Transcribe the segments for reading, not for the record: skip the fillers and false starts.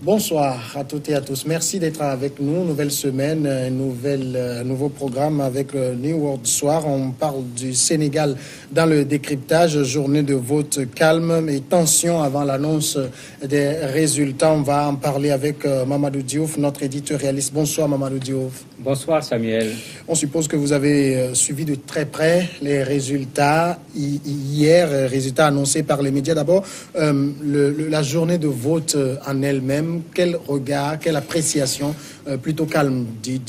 Bonsoir à toutes et à tous. Merci d'être avec nous. Nouvelle semaine, nouveau programme avec le New World Soir. On parle du Sénégal dans le décryptage. Journée de vote calme et tension avant l'annonce des résultats. On va en parler avec Mamadou Diouf, notre éditorialiste. Bonsoir Mamadou Diouf. Bonsoir Samuel. On suppose que vous avez suivi de très près les résultats hier, résultats annoncés par les médias. D'abord, la journée de vote en elle-même. Quel regard, quelle appréciation plutôt calme,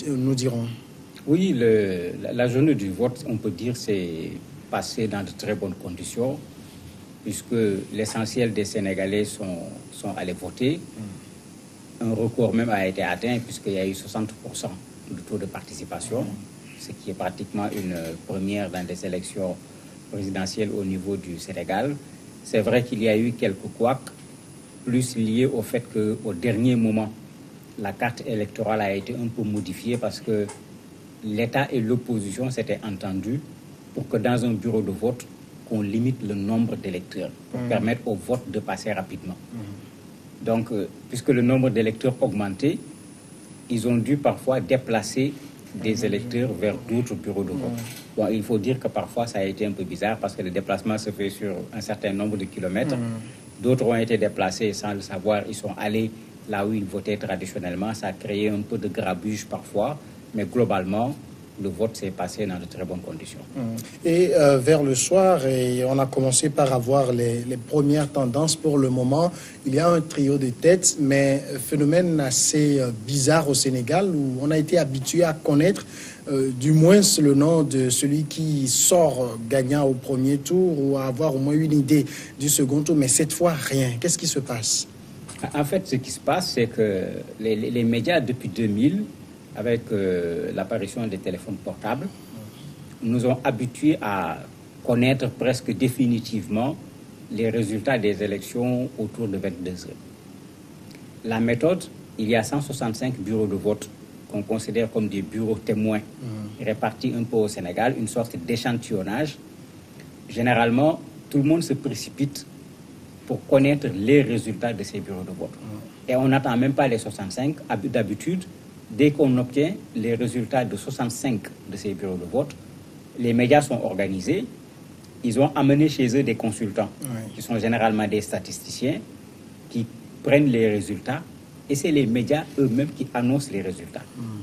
nous dirons. Oui, la journée du vote, on peut dire, c'est passé dans de très bonnes conditions, puisque l'essentiel des Sénégalais sont allés voter. Un record même a été atteint, puisqu'il y a eu 60% de taux de participation, ce qui est pratiquement une première dans des élections présidentielles au niveau du Sénégal. C'est vrai qu'il y a eu quelques couacs, plus lié au fait qu'au dernier moment, la carte électorale a été un peu modifiée parce que l'État et l'opposition s'étaient entendus pour que dans un bureau de vote, qu'on limite le nombre d'électeurs pour permettre au vote de passer rapidement. Donc, puisque le nombre d'électeurs augmentait, ils ont dû parfois déplacer des électeurs vers d'autres bureaux de vote. Bon, il faut dire que parfois ça a été un peu bizarre parce que le déplacement se fait sur un certain nombre de kilomètres. D'autres ont été déplacés sans le savoir. Ils sont allés là où ils votaient traditionnellement. Ça a créé un peu de grabuge parfois. Mais globalement, le vote s'est passé dans de très bonnes conditions. Et vers le soir, et on a commencé par avoir les premières tendances pour le moment. Il y a un trio de têtes, mais phénomène assez bizarre au Sénégal où on a été habitué à connaître du moins le nom de celui qui sort gagnant au premier tour ou à avoir au moins une idée du second tour. Mais cette fois, rien. Qu'est-ce qui se passe? En fait, ce qui se passe, c'est que les médias, depuis 2000, avec l'apparition des téléphones portables, nous ont habitués à connaître presque définitivement les résultats des élections autour de 22 heures. La méthode, il y a 165 bureaux de vote qu'on considère comme des bureaux témoins répartis un peu au Sénégal, une sorte d'échantillonnage. Généralement, tout le monde se précipite pour connaître les résultats de ces bureaux de vote. Et on n'attend même pas les 65. D'habitude, dès qu'on obtient les résultats de 65 de ces bureaux de vote, les médias sont organisés. Ils ont amené chez eux des consultants, qui sont généralement des statisticiens, qui prennent les résultats. Et c'est les médias eux-mêmes qui annoncent les résultats.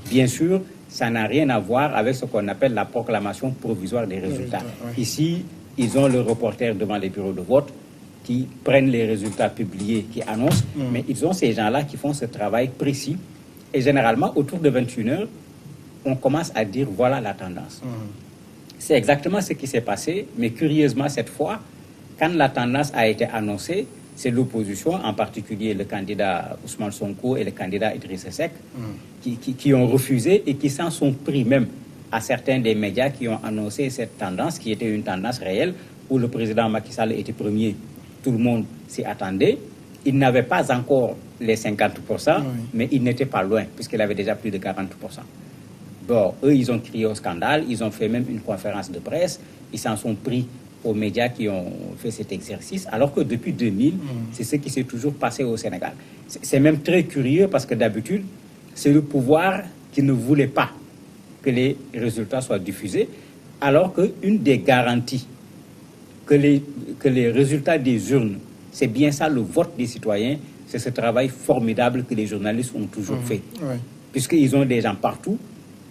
Bien sûr, ça n'a rien à voir avec ce qu'on appelle la proclamation provisoire des résultats. Ici, ils ont le reporter devant les bureaux de vote qui prennent les résultats publiés, qui annoncent, mais ils ont ces gens-là qui font ce travail précis. Et généralement, autour de 21h, on commence à dire voilà la tendance. C'est exactement ce qui s'est passé, mais curieusement, cette fois, quand la tendance a été annoncée, c'est l'opposition, en particulier le candidat Ousmane Sonko et le candidat Idrissa Seck, qui ont refusé et qui s'en sont pris même à certains des médias qui ont annoncé cette tendance, qui était une tendance réelle, où le président Macky Sall était premier. Tout le monde s'y attendait. Il n'avait pas encore les 50%, mais il n'était pas loin, puisqu'il avait déjà plus de 40%. Bon, eux, ils ont crié au scandale, ils ont fait même une conférence de presse, ils s'en sont pris aux médias qui ont fait cet exercice, alors que depuis 2000, c'est ce qui s'est toujours passé au Sénégal. C'est même très curieux parce que d'habitude, c'est le pouvoir qui ne voulait pas que les résultats soient diffusés, alors qu'une des garanties que les résultats des urnes, c'est bien ça le vote des citoyens, c'est ce travail formidable que les journalistes ont toujours fait. Puisqu'ils ont des gens partout,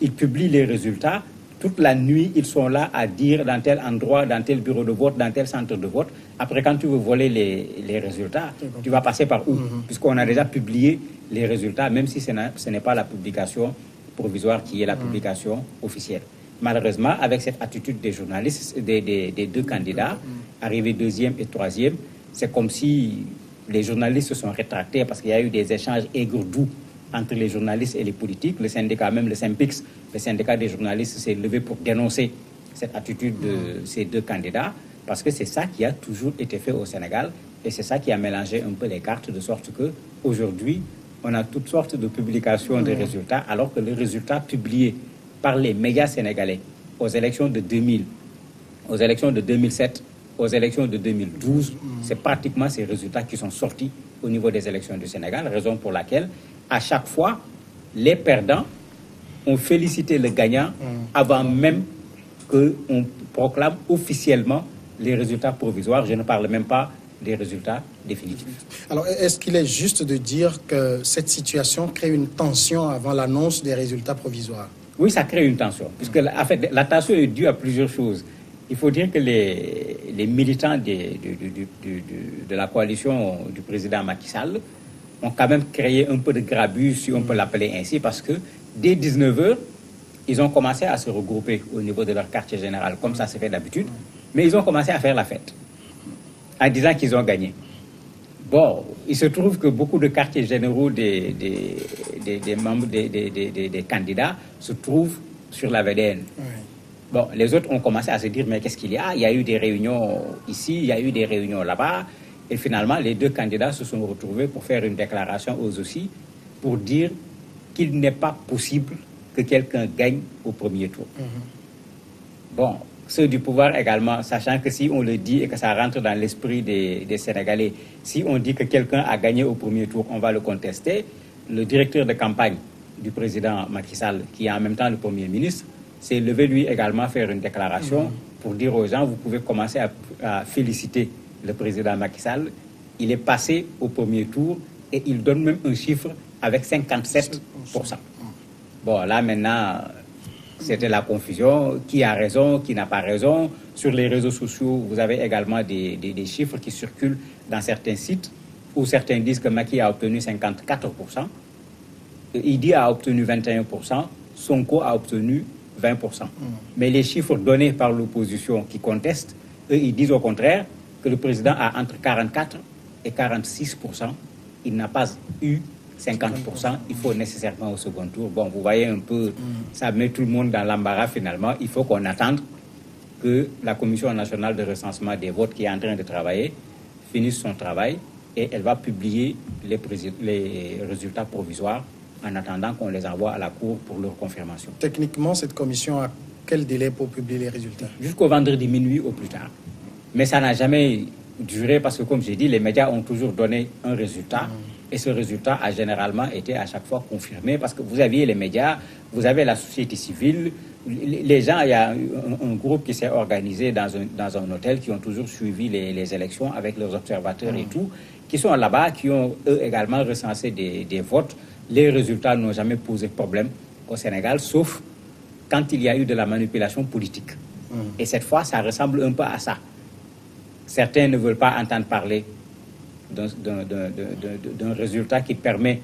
ils publient les résultats, toute la nuit, ils sont là à dire dans tel endroit, dans tel bureau de vote, dans tel centre de vote. Après, quand tu veux voler les résultats, tu vas passer par où? Puisqu'on a déjà publié les résultats, même si ce n'est pas la publication provisoire qui est la publication officielle. Malheureusement, avec cette attitude des journalistes, des deux candidats, arrivés deuxième et troisième, c'est comme si les journalistes se sont rétractés parce qu'il y a eu des échanges aigre-doux entre les journalistes et les politiques. Le syndicat, même le SYNPICS, le syndicat des journalistes, s'est levé pour dénoncer cette attitude de ces deux candidats, parce que c'est ça qui a toujours été fait au Sénégal et c'est ça qui a mélangé un peu les cartes, de sorte qu'aujourd'hui, on a toutes sortes de publications de résultats, alors que les résultats publiés par les médias sénégalais aux élections de 2000, aux élections de 2007, aux élections de 2012, c'est pratiquement ces résultats qui sont sortis au niveau des élections du Sénégal, raison pour laquelle, à chaque fois, les perdants ont félicité le gagnant avant même qu'on proclame officiellement les résultats provisoires. Je ne parle même pas des résultats définitifs. Alors, est-ce qu'il est juste de dire que cette situation crée une tension avant l'annonce des résultats provisoires? Oui, ça crée une tension, puisque en fait, la tension est due à plusieurs choses. Il faut dire que les militants de la coalition du président Macky Sall ont quand même créé un peu de grabus, si on peut l'appeler ainsi, parce que dès 19h, ils ont commencé à se regrouper au niveau de leur quartier général, comme ça se fait d'habitude, mais ils ont commencé à faire la fête, en disant qu'ils ont gagné. Bon, il se trouve que beaucoup de quartiers généraux des membres des candidats se trouvent sur la VDN. Oui. Bon, les autres ont commencé à se dire, mais qu'est-ce qu'il y a? Il y a eu des réunions ici, il y a eu des réunions là-bas. Et finalement, les deux candidats se sont retrouvés pour faire une déclaration eux aussi, pour dire qu'il n'est pas possible que quelqu'un gagne au premier tour. Bon, ceux du pouvoir également, sachant que si on le dit et que ça rentre dans l'esprit des Sénégalais, si on dit que quelqu'un a gagné au premier tour, on va le contester. Le directeur de campagne du président Macky Sall, qui est en même temps le Premier ministre, s'est levé lui également faire une déclaration pour dire aux gens, vous pouvez commencer à féliciter le président Macky Sall. Il est passé au premier tour et il donne même un chiffre avec 57%. Bon, là maintenant, c'était la confusion. Qui a raison, qui n'a pas raison? Sur les réseaux sociaux, vous avez également des chiffres qui circulent dans certains sites où certains disent que Macky a obtenu 54%, Idi a obtenu 21%, Sonko a obtenu 20%. Mais les chiffres donnés par l'opposition qui contestent, eux, ils disent au contraire que le président a entre 44 et 46%. Il n'a pas eu 50%. Il faut nécessairement au second tour. Bon, vous voyez un peu, ça met tout le monde dans l'embarras finalement. Il faut qu'on attende que la Commission nationale de recensement des votes qui est en train de travailler finisse son travail et elle va publier les résultats provisoires en attendant qu'on les envoie à la Cour pour leur confirmation. Techniquement, cette commission a quel délai pour publier les résultats? Jusqu'au vendredi minuit au plus tard. Mais ça n'a jamais duré parce que, comme j'ai dit, les médias ont toujours donné un résultat et ce résultat a généralement été à chaque fois confirmé parce que vous aviez les médias, vous avez la société civile, les gens, il y a un groupe qui s'est organisé dans un hôtel qui ont toujours suivi les élections avec leurs observateurs et tout, qui sont là-bas, qui ont eux également recensé des votes. Les résultats n'ont jamais posé problème au Sénégal, sauf quand il y a eu de la manipulation politique. Et cette fois, ça ressemble un peu à ça. Certains ne veulent pas entendre parler d'un résultat qui permet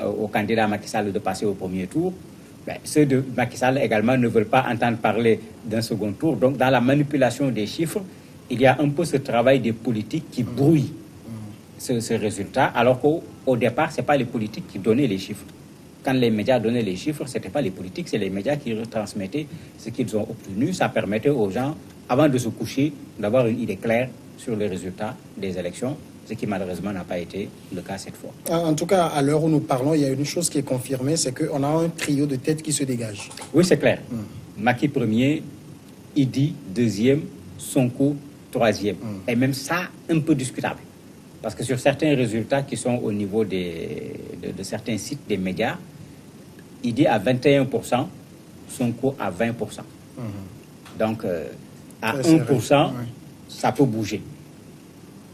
au candidat Macky Sall de passer au premier tour. Ben, ceux de Macky Sall également ne veulent pas entendre parler d'un second tour. Donc, dans la manipulation des chiffres, il y a un peu ce travail des politiques qui brouille ce résultat, alors qu'au départ, ce n'est pas les politiques qui donnaient les chiffres. Quand les médias donnaient les chiffres, ce n'était pas les politiques, c'est les médias qui retransmettaient ce qu'ils ont obtenu. Ça permettait aux gens, avant de se coucher, d'avoir une idée claire sur les résultats des élections, ce qui malheureusement n'a pas été le cas cette fois. En tout cas, à l'heure où nous parlons, il y a une chose qui est confirmée, c'est qu'on a un trio de têtes qui se dégage. Oui, c'est clair. Macky premier, Idi deuxième, Sonko troisième. Et même ça, un peu discutable. Parce que sur certains résultats qui sont au niveau de certains sites des médias, Idi à 21%, Sonko à 20%. Donc, à 1%, ça peut bouger.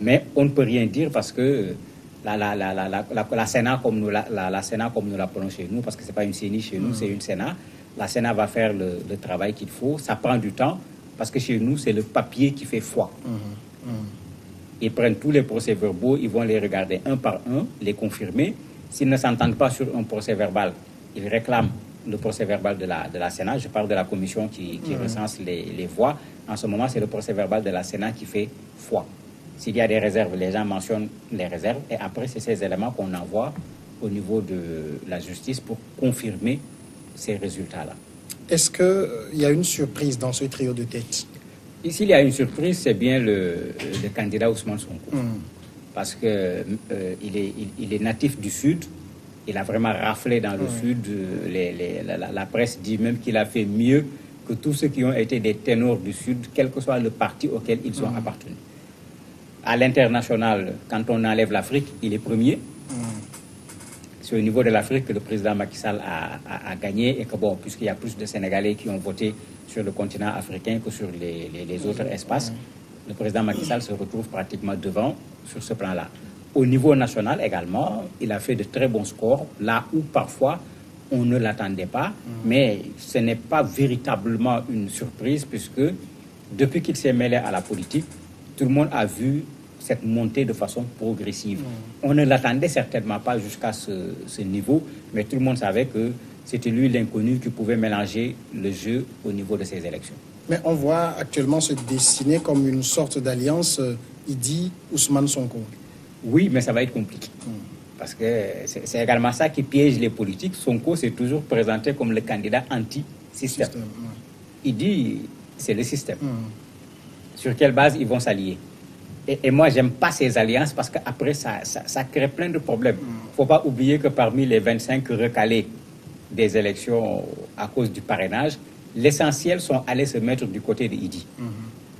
Mais on ne peut rien dire parce que la Sénat, comme nous l'appelons chez nous, parce que ce n'est pas une CENI chez nous, c'est une Sénat, la Sénat va faire le travail qu'il faut. Ça prend du temps parce que chez nous, c'est le papier qui fait foi. Ils prennent tous les procès-verbaux, ils vont les regarder un par un, les confirmer. S'ils ne s'entendent pas sur un procès-verbal, ils réclament le procès-verbal de la Sénat. Je parle de la commission qui recense les voix. En ce moment, c'est le procès-verbal de la Sénat qui fait foi. S'il y a des réserves, les gens mentionnent les réserves. Et après, c'est ces éléments qu'on envoie au niveau de la justice pour confirmer ces résultats-là. Est-ce qu'il y a une surprise dans ce trio de têtes? Ici, il y a une surprise, c'est bien le candidat Ousmane Sonko. Parce qu'il est natif du Sud. Il a vraiment raflé dans le Sud. La presse dit même qu'il a fait mieux que tous ceux qui ont été des ténors du Sud, quel que soit le parti auquel ils ont appartenu. À l'international, quand on enlève l'Afrique, il est premier. C'est au niveau de l'Afrique que le président Macky Sall a gagné et que, bon, puisqu'il y a plus de Sénégalais qui ont voté sur le continent africain que sur les autres espaces, le président Macky Sall se retrouve pratiquement devant sur ce plan-là. Au niveau national également, il a fait de très bons scores, là où parfois on ne l'attendait pas, mais ce n'est pas véritablement une surprise puisque depuis qu'il s'est mêlé à la politique, tout le monde a vu cette montée de façon progressive. On ne l'attendait certainement pas jusqu'à ce niveau, mais tout le monde savait que c'était lui l'inconnu qui pouvait mélanger le jeu au niveau de ces élections. Mais on voit actuellement se dessiner comme une sorte d'alliance Idi-Ousmane Sonko. Oui, mais ça va être compliqué. Parce que c'est également ça qui piège les politiques. Sonko s'est toujours présenté comme le candidat anti-système. Idi, c'est le système. Sur quelle base ils vont s'allier? Et moi, j'aime pas ces alliances parce qu'après, ça crée plein de problèmes. Il ne faut pas oublier que parmi les 25 recalés des élections à cause du parrainage, l'essentiel sont allés se mettre du côté de Idi.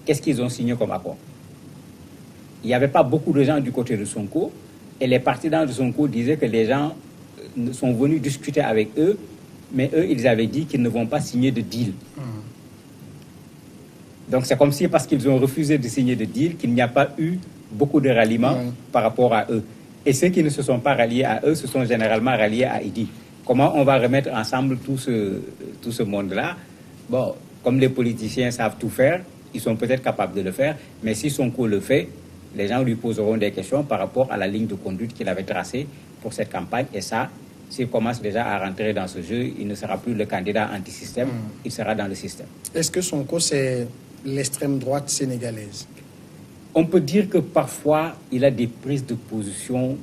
Qu'est-ce qu'ils ont signé comme accord? Il n'y avait pas beaucoup de gens du côté de Sonko et les partisans de Sonko disaient que les gens sont venus discuter avec eux, mais eux, ils avaient dit qu'ils ne vont pas signer de deal. Donc c'est comme si parce qu'ils ont refusé de signer de deal qu'il n'y a pas eu beaucoup de ralliements par rapport à eux. Et ceux qui ne se sont pas ralliés à eux se sont généralement ralliés à Idi. Comment on va remettre ensemble tout ce monde-là? Bon, comme les politiciens savent tout faire, ils sont peut-être capables de le faire, mais si Sonko le fait, les gens lui poseront des questions par rapport à la ligne de conduite qu'il avait tracée pour cette campagne. Et ça, s'il commence déjà à rentrer dans ce jeu, il ne sera plus le candidat anti-système, il sera dans le système. Est-ce que Sonko, c'est l'extrême droite sénégalaise? On peut dire que parfois, il a des prises de position,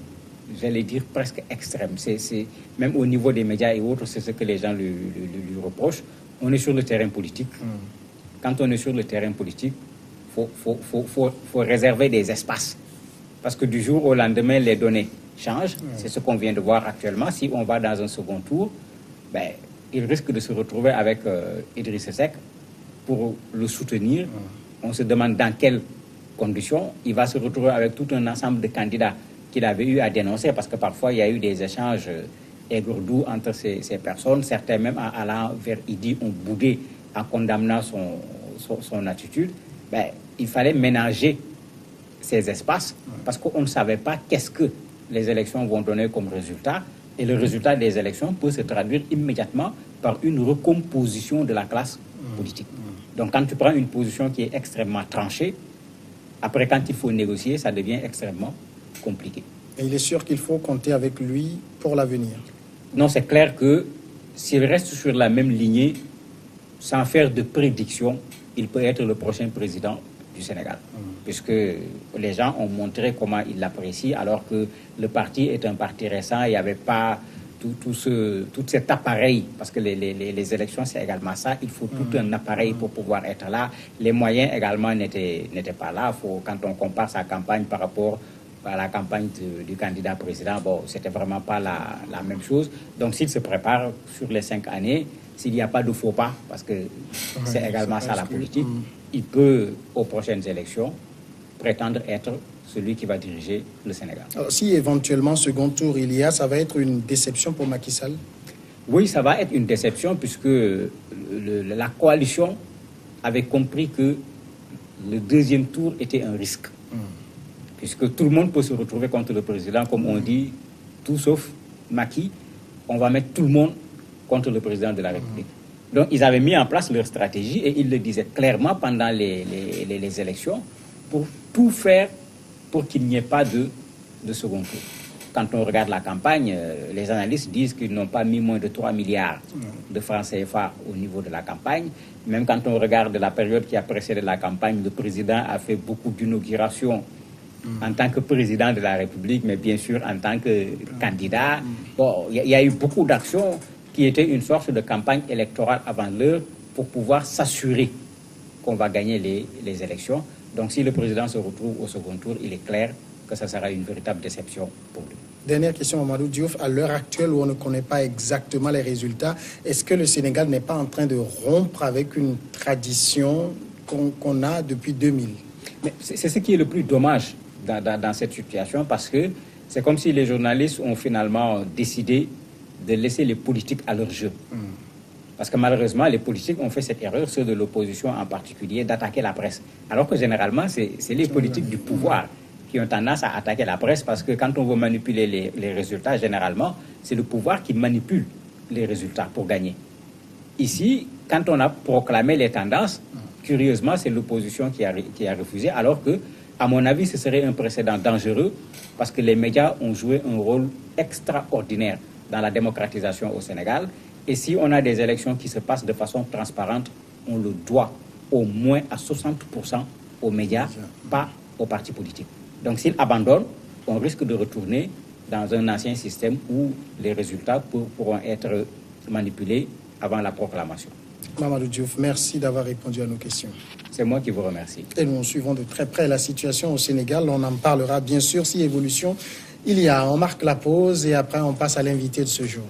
j'allais dire, presque extrêmes. Même au niveau des médias et autres, c'est ce que les gens lui reprochent. On est sur le terrain politique. Quand on est sur le terrain politique, faut réserver des espaces. Parce que du jour au lendemain, les données changent. C'est ce qu'on vient de voir actuellement. Si on va dans un second tour, ben, il risque de se retrouver avec Idriss Seck pour le soutenir. On se demande dans quelles conditions. Il va se retrouver avec tout un ensemble de candidats qu'il avait eu à dénoncer parce que parfois il y a eu des échanges aigre-doux entre ces personnes. Certains même en allant vers Idi ont boudé en condamnant son attitude. Ben, il fallait ménager ces espaces parce qu'on ne savait pas qu'est-ce que les élections vont donner comme résultat. Et le résultat des élections peut se traduire immédiatement par une recomposition de la classe politique. Donc quand tu prends une position qui est extrêmement tranchée, après quand il faut négocier, ça devient extrêmement compliqué. Et il est sûr qu'il faut compter avec lui pour l'avenir? Non, c'est clair que s'il reste sur la même lignée, sans faire de prédiction, il peut être le prochain président du Sénégal. Puisque les gens ont montré comment ils l'apprécient, alors que le parti est un parti récent, il n'y avait pas tout cet appareil, parce que les élections, c'est également ça, il faut tout un appareil pour pouvoir être là. Les moyens également n'étaient pas là. Quand on compare sa campagne par rapport à la campagne du candidat président, bon, c'était vraiment pas la même chose. Donc s'il se prépare sur les 5 années, s'il n'y a pas de faux pas, parce que c'est également ça la politique, il peut, aux prochaines élections, prétendre être celui qui va diriger le Sénégal. Alors, si éventuellement second tour il y a, ça va être une déception pour Macky Sall? Oui, ça va être une déception puisque la coalition avait compris que le deuxième tour était un risque. Puisque tout le monde peut se retrouver contre le président, comme on dit, tout sauf Macky, on va mettre tout le monde contre le président de la République. Donc ils avaient mis en place leur stratégie et ils le disaient clairement pendant les élections pour tout faire pour qu'il n'y ait pas de second tour. Quand on regarde la campagne, les analystes disent qu'ils n'ont pas mis moins de 3 milliards de francs CFA au niveau de la campagne. Même quand on regarde la période qui a précédé la campagne, le président a fait beaucoup d'inaugurations en tant que président de la République, mais bien sûr en tant que candidat. Bon, il y a eu beaucoup d'actions qui étaient une sorte de campagne électorale avant l'heure pour pouvoir s'assurer qu'on va gagner les élections. Donc si le président se retrouve au second tour, il est clair que ça sera une véritable déception pour lui. Dernière question, Mamadou Diouf. À l'heure actuelle où on ne connaît pas exactement les résultats, est-ce que le Sénégal n'est pas en train de rompre avec une tradition qu'on a depuis 2000? Mais c'est ce qui est le plus dommage dans cette situation parce que c'est comme si les journalistes ont finalement décidé de laisser les politiques à leur jeu. Parce que malheureusement, les politiques ont fait cette erreur, ceux de l'opposition en particulier, d'attaquer la presse. Alors que généralement, c'est les politiques du pouvoir qui ont tendance à attaquer la presse parce que quand on veut manipuler les résultats, généralement, c'est le pouvoir qui manipule les résultats pour gagner. Ici, quand on a proclamé les tendances, curieusement, c'est l'opposition qui a refusé, alors que, à mon avis, ce serait un précédent dangereux parce que les médias ont joué un rôle extraordinaire dans la démocratisation au Sénégal. Et si on a des élections qui se passent de façon transparente, on le doit au moins à 60% aux médias, pas aux partis politiques. Donc s'ils abandonnent, on risque de retourner dans un ancien système où les résultats pourront être manipulés avant la proclamation. Mamadou Diouf, merci d'avoir répondu à nos questions. C'est moi qui vous remercie. Et nous suivons de très près la situation au Sénégal. On en parlera bien sûr si évolution il y a. On marque la pause et après on passe à l'invité de ce jour.